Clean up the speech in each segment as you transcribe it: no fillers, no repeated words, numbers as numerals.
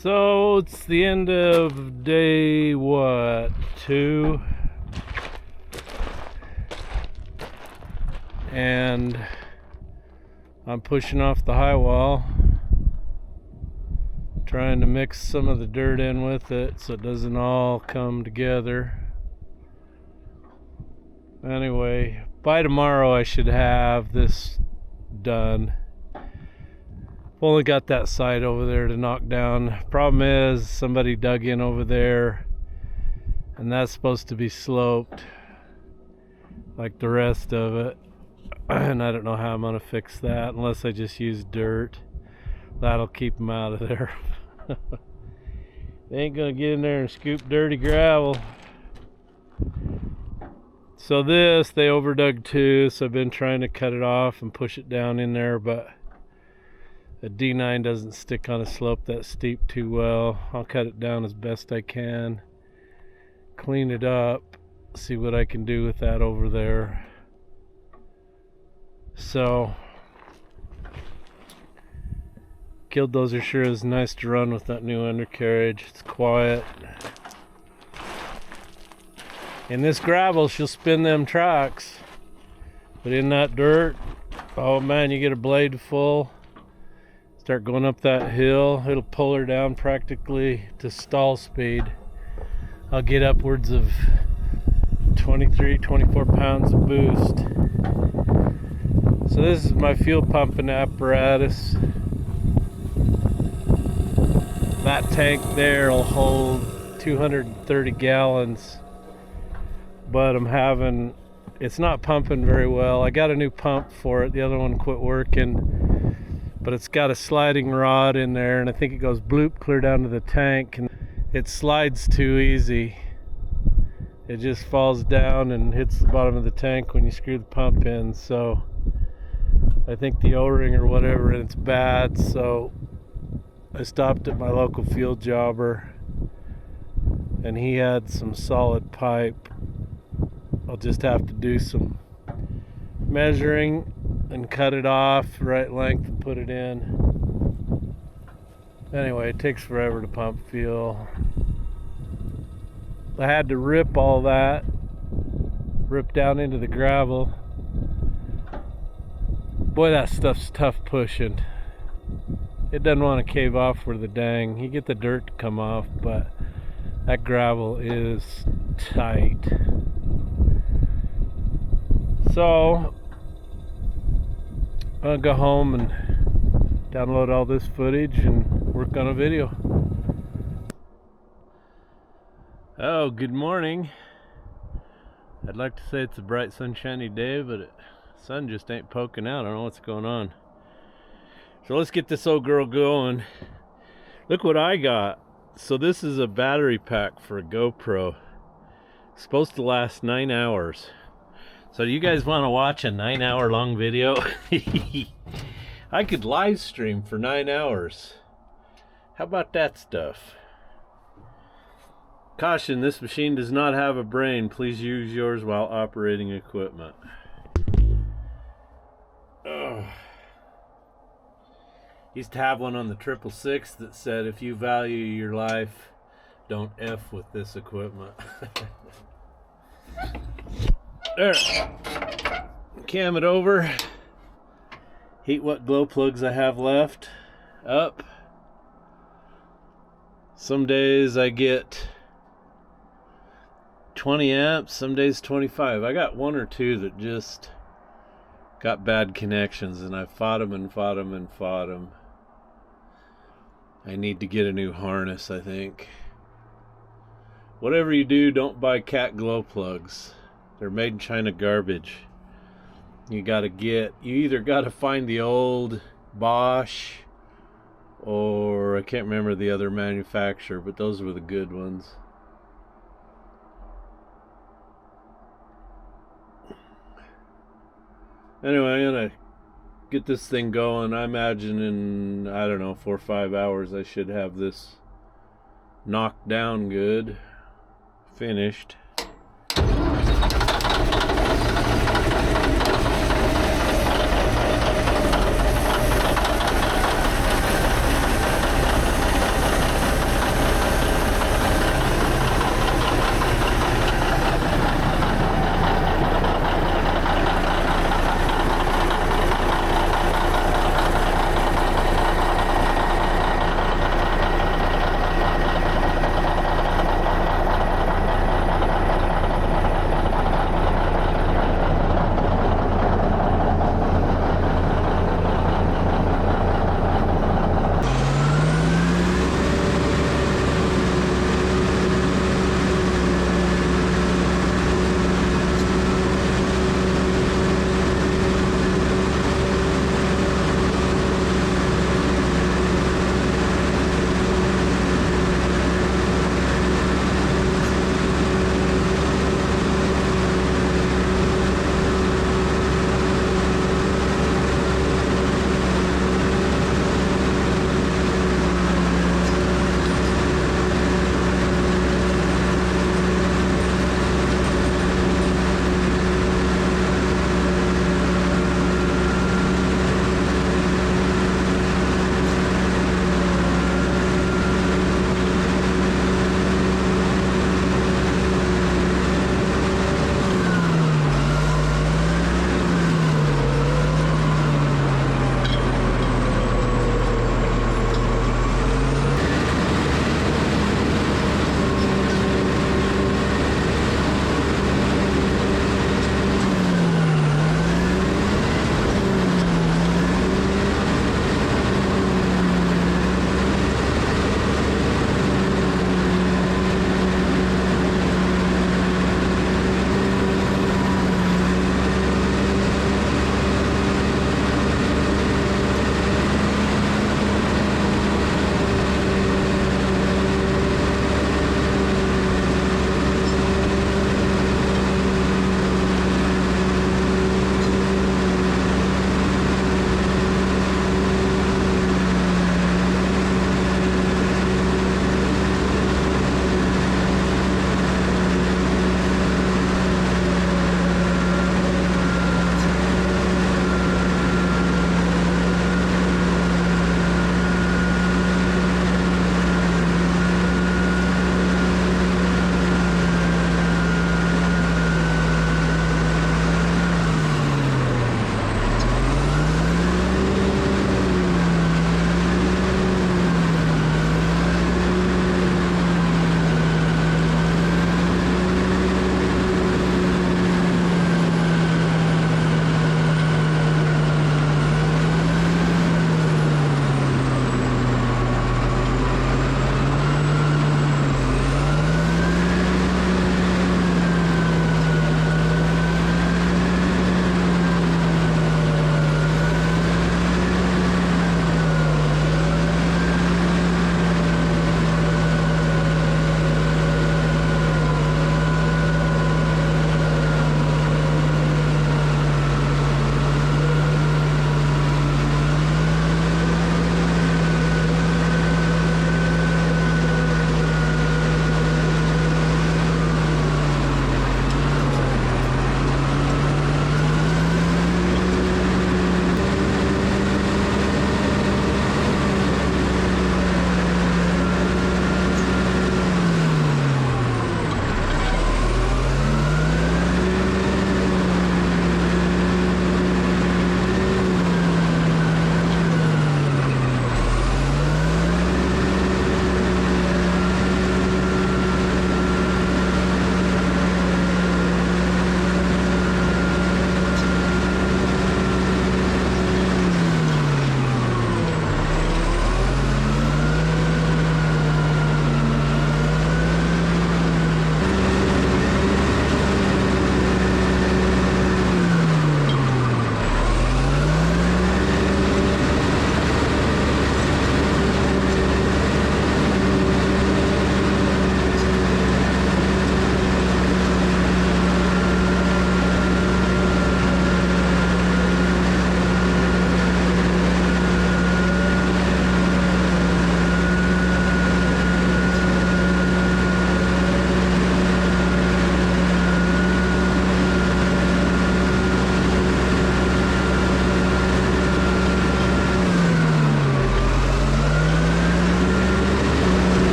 So it's the end of day, what, 2? And I'm pushing off the high wall, trying to mix some of the dirt in with it so it doesn't all come together. Anyway, by tomorrow I should have this done. Only got that side over there to knock down. Problem is, somebody dug in over there, and that's supposed to be sloped like the rest of it. And I don't know how I'm gonna fix that unless I just use dirt. That'll keep them out of there. They ain't gonna get in there and scoop dirty gravel. So this, they overdug too, so I've been trying to cut it off and push it down in there, but the D9 doesn't stick on a slope that steep too well. I'll cut it down as best I can, clean it up, see what I can do with that over there. So Killdozer sure is nice to run with that new undercarriage. It's quiet. In this gravel, she'll spin them tracks. But in that dirt, oh man, you get a blade full. Start going up that hill, it'll pull her down practically to stall speed. I'll get upwards of 23, 24 pounds of boost. So this is my fuel pumping apparatus. That tank there will hold 230 gallons, but it's not pumping very well. I got a new pump for it, the other one quit working, but it's got a sliding rod in there, and I think it goes bloop clear down to the tank, and it slides too easy. It just falls down and hits the bottom of the tank when you screw the pump in. So I think the O-ring or whatever, and it's bad, so I stopped at my local field jobber, and he had some solid pipe. I'll just have to do some measuring and cut it off right length and put it in. Anyway, it takes forever to pump fuel. I had to rip all that, rip down into the gravel. Boy, that stuff's tough pushing. It doesn't want to cave off for the dang. You get the dirt to come off, but that gravel is tight. So I'll go home and download all this footage and work on a video. Oh, good morning. I'd like to say it's a bright sunshiny day, but the sun just ain't poking out. I don't know what's going on. So let's get this old girl going. Look what I got. So this is a battery pack for a GoPro. It's supposed to last 9 hours. So do you guys want to watch a 9-hour long video? I could live stream for 9 hours. How about that stuff? Caution, this machine does not have a brain. Please use yours while operating equipment. Ugh. Used to have one on the 666 that said, if you value your life, don't F with this equipment. There. Cam it over. Heat what glow plugs I have left up. Some days I get 20 amps, some days 25. I got one or two that just got bad connections, and I fought them and fought them and fought them. I need to get a new harness, I think. Whatever you do, don't buy cat glow plugs. They're made in China garbage. You either gotta find the old Bosch, or I can't remember the other manufacturer, but those were the good ones. Anyway, I'm gonna get this thing going. I imagine in, I don't know, 4 or 5 hours I should have this knocked down good, finished.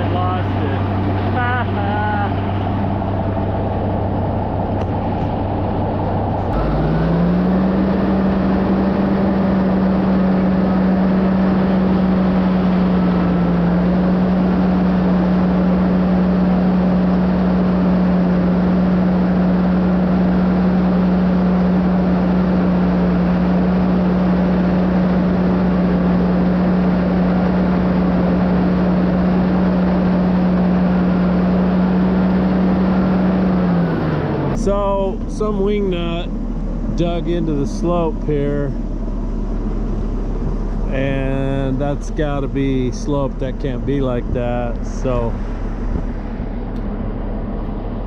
I lost it. Ha ha. So some wingnut dug into the slope here, and that's got to be sloped. That can't be like that. So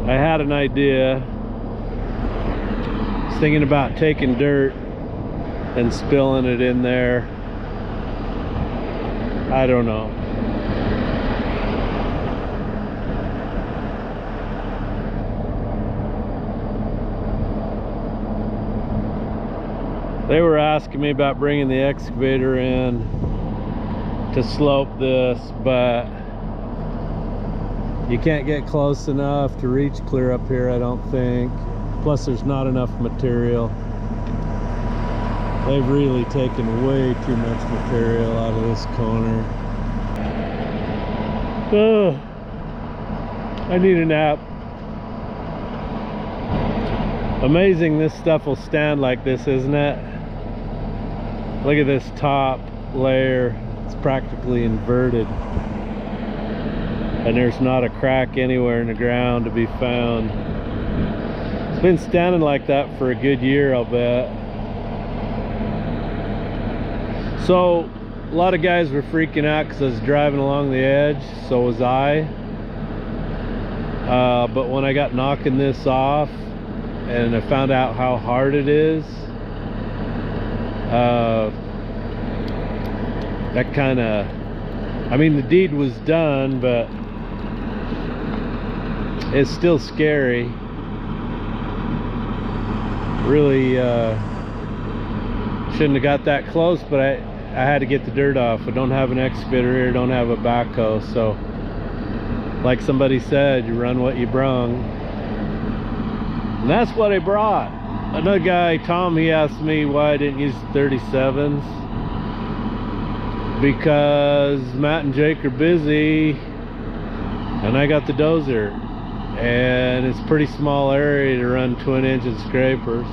I had an idea. I was thinking about taking dirt and spilling it in there. I don't know. They were asking me about bringing the excavator in to slope this, but you can't get close enough to reach clear up here, I don't think. Plus there's not enough material. They've really taken way too much material out of this corner. Oh, I need a nap. Amazing this stuff will stand like this, isn't it? Look at this top layer. It's practically inverted. And there's not a crack anywhere in the ground to be found. It's been standing like that for a good year, I'll bet. So, a lot of guys were freaking out because I was driving along the edge. So was I. But when I got knocking this off, and I found out how hard it is, that kind of, I mean, the deed was done, but it's still scary. Really shouldn't have got that close, but I had to get the dirt off. I don't have an excavator here, don't have a backhoe, so like somebody said, you run what you brung. And that's what I brought. Another guy, Tom, he asked me why I didn't use the 37s. Because Matt and Jake are busy and I got the dozer. And it's a pretty small area to run twin engine scrapers.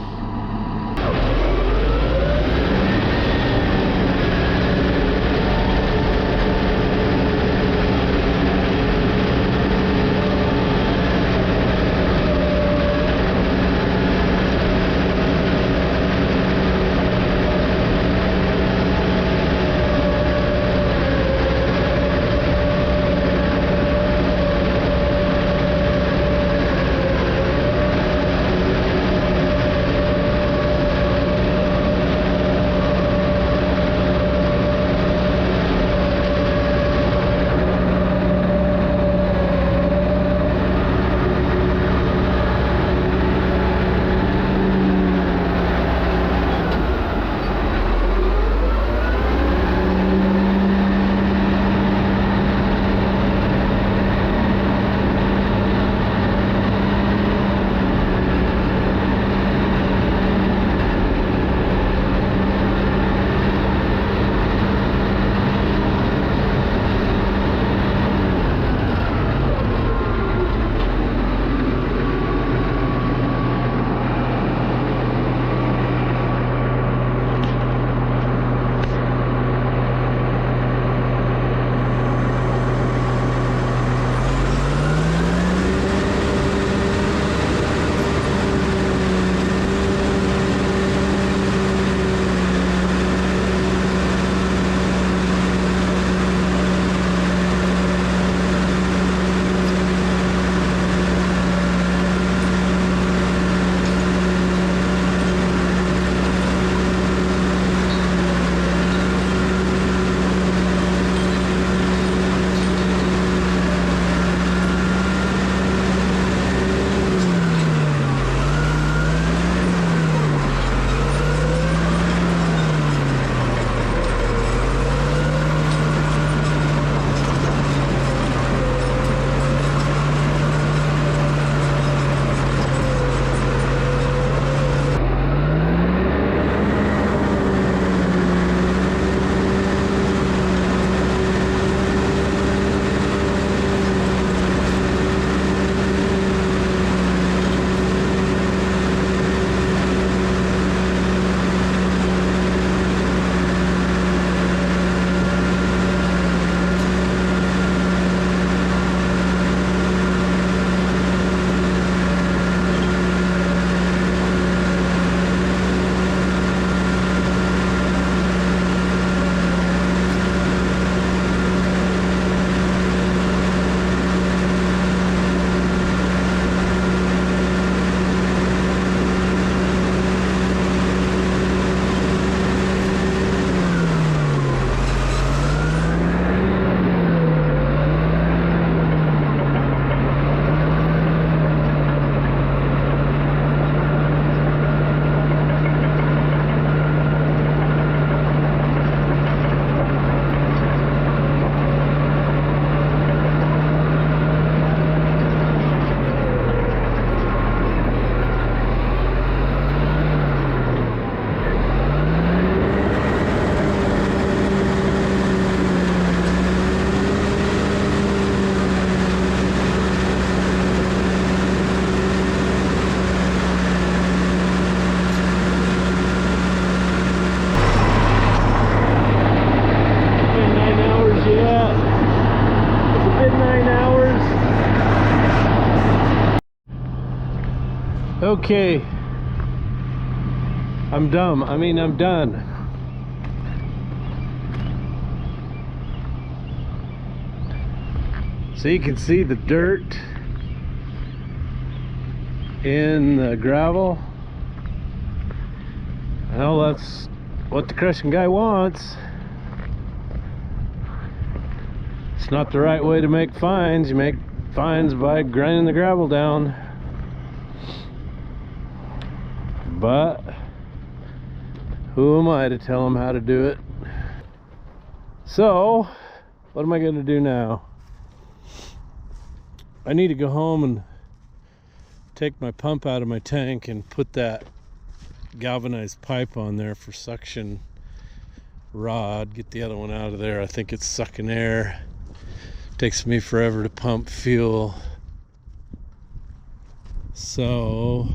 Okay. I'm done. So you can see the dirt in the gravel. Well, that's what the crushing guy wants. It's not the right way to make fines. You make fines by grinding the gravel down. But who am I to tell him how to do it? So, what am I going to do now? I need to go home and take my pump out of my tank and put that galvanized pipe on there for suction rod. Get the other one out of there. I think it's sucking air. Takes me forever to pump fuel. So,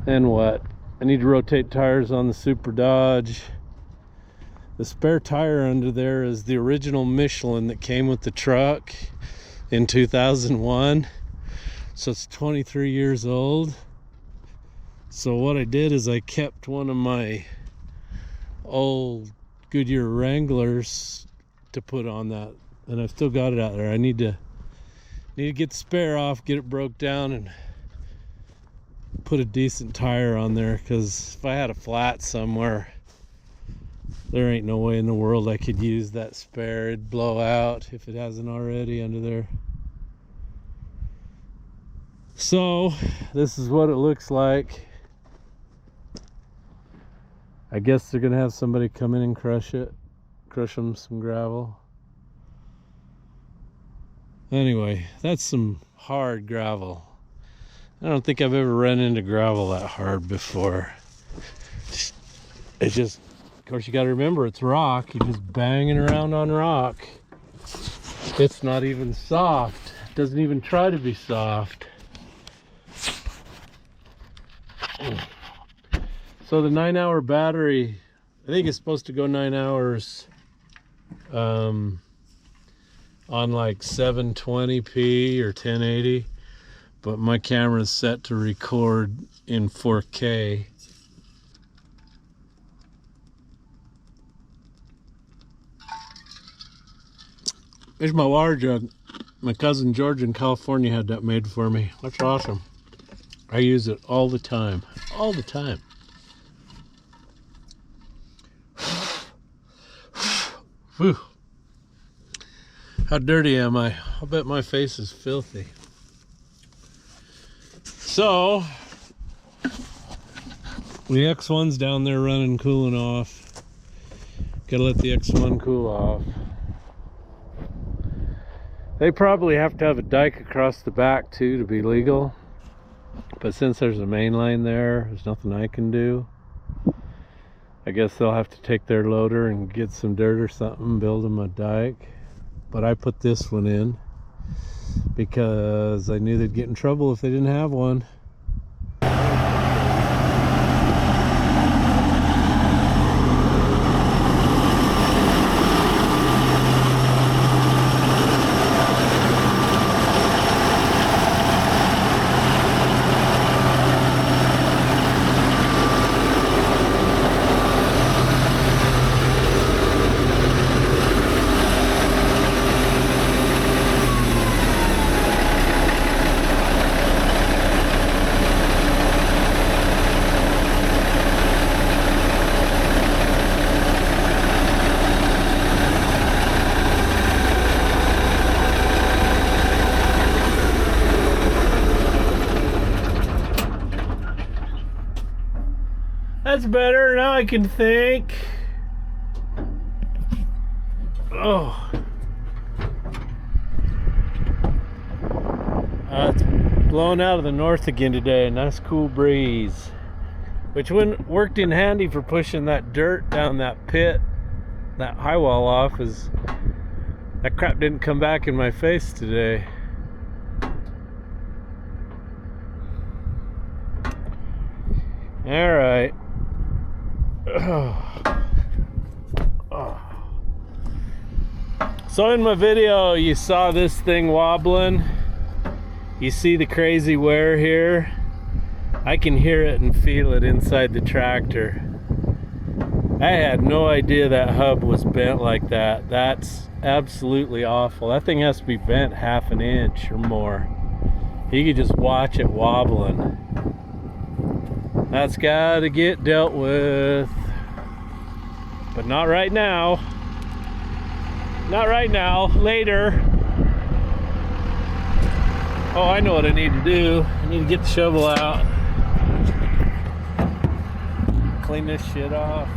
then what? I need to rotate tires on the Super Dodge. The spare tire under there is the original Michelin that came with the truck in 2001. So it's 23 years old. So what I did is I kept one of my old Goodyear Wranglers to put on that, and I've still got it out there. I need to get the spare off, get it broke down, and put a decent tire on there, because if I had a flat somewhere, there ain't no way in the world I could use that spare. It'd blow out if it hasn't already under there. So this is what it looks like. I guess they're gonna have somebody come in and crush them some gravel. Anyway, that's some hard gravel. I don't think I've ever run into gravel that hard before. It's just, of course, you got to remember it's rock. You're just banging around on rock. It's not even soft. It doesn't even try to be soft. So the 9-hour battery, I think it's supposed to go 9 hours on like 720p or 1080. But my camera is set to record in 4K. There's my water jug. My cousin George in California had that made for me. That's awesome. I use it all the time. All the time. Whew. How dirty am I? I'll bet my face is filthy. So, the X1's down there running, cooling off. Gotta let the X1 cool off. They probably have to have a dike across the back too to be legal. But since there's a main line there's nothing I can do. I guess they'll have to take their loader and get some dirt or something, build them a dike. But I put this one in because I knew they'd get in trouble if they didn't have one. That's better. Now I can think. Oh. It's blowing out of the north again today. A nice cool breeze. Which worked in handy for pushing that dirt down that pit, that high wall off, is that crap didn't come back in my face today. All right. So in my video you saw this thing wobbling. You see the crazy wear here? I can hear it and feel it inside the tractor. I had no idea that hub was bent like that. That's absolutely awful. That thing has to be bent half an inch or more. You could just watch it wobbling. That's got to get dealt with. But not right now. Not right now. Later. Oh, I know what I need to do. I need to get the shovel out. Clean this shit off.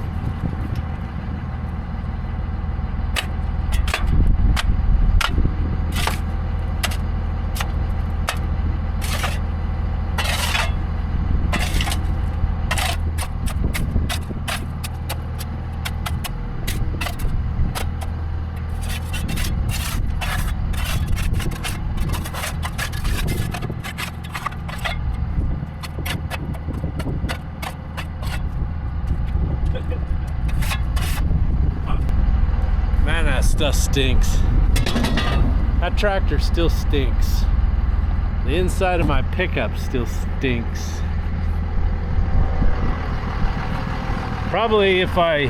Man, that stuff stinks. That tractor still stinks. The inside of my pickup still stinks. Probably if I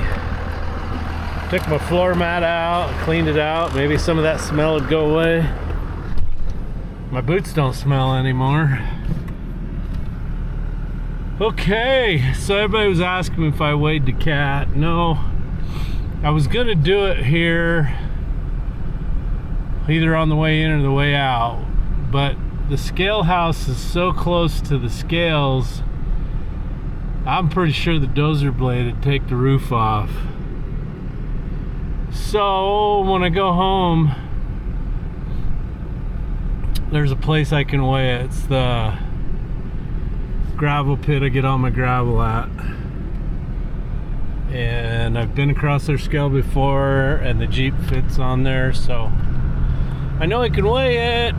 took my floor mat out, cleaned it out, maybe some of that smell would go away. My boots don't smell anymore. Okay, so everybody was asking me if I weighed the cat. No, I was gonna do it here, either on the way in or the way out, but the scale house is so close to the scales, I'm pretty sure the dozer blade would take the roof off. So when I go home, there's a place I can weigh it. It's the gravel pit I get all my gravel at. And I've been across their scale before, and the Jeep fits on there, so I know I can weigh it.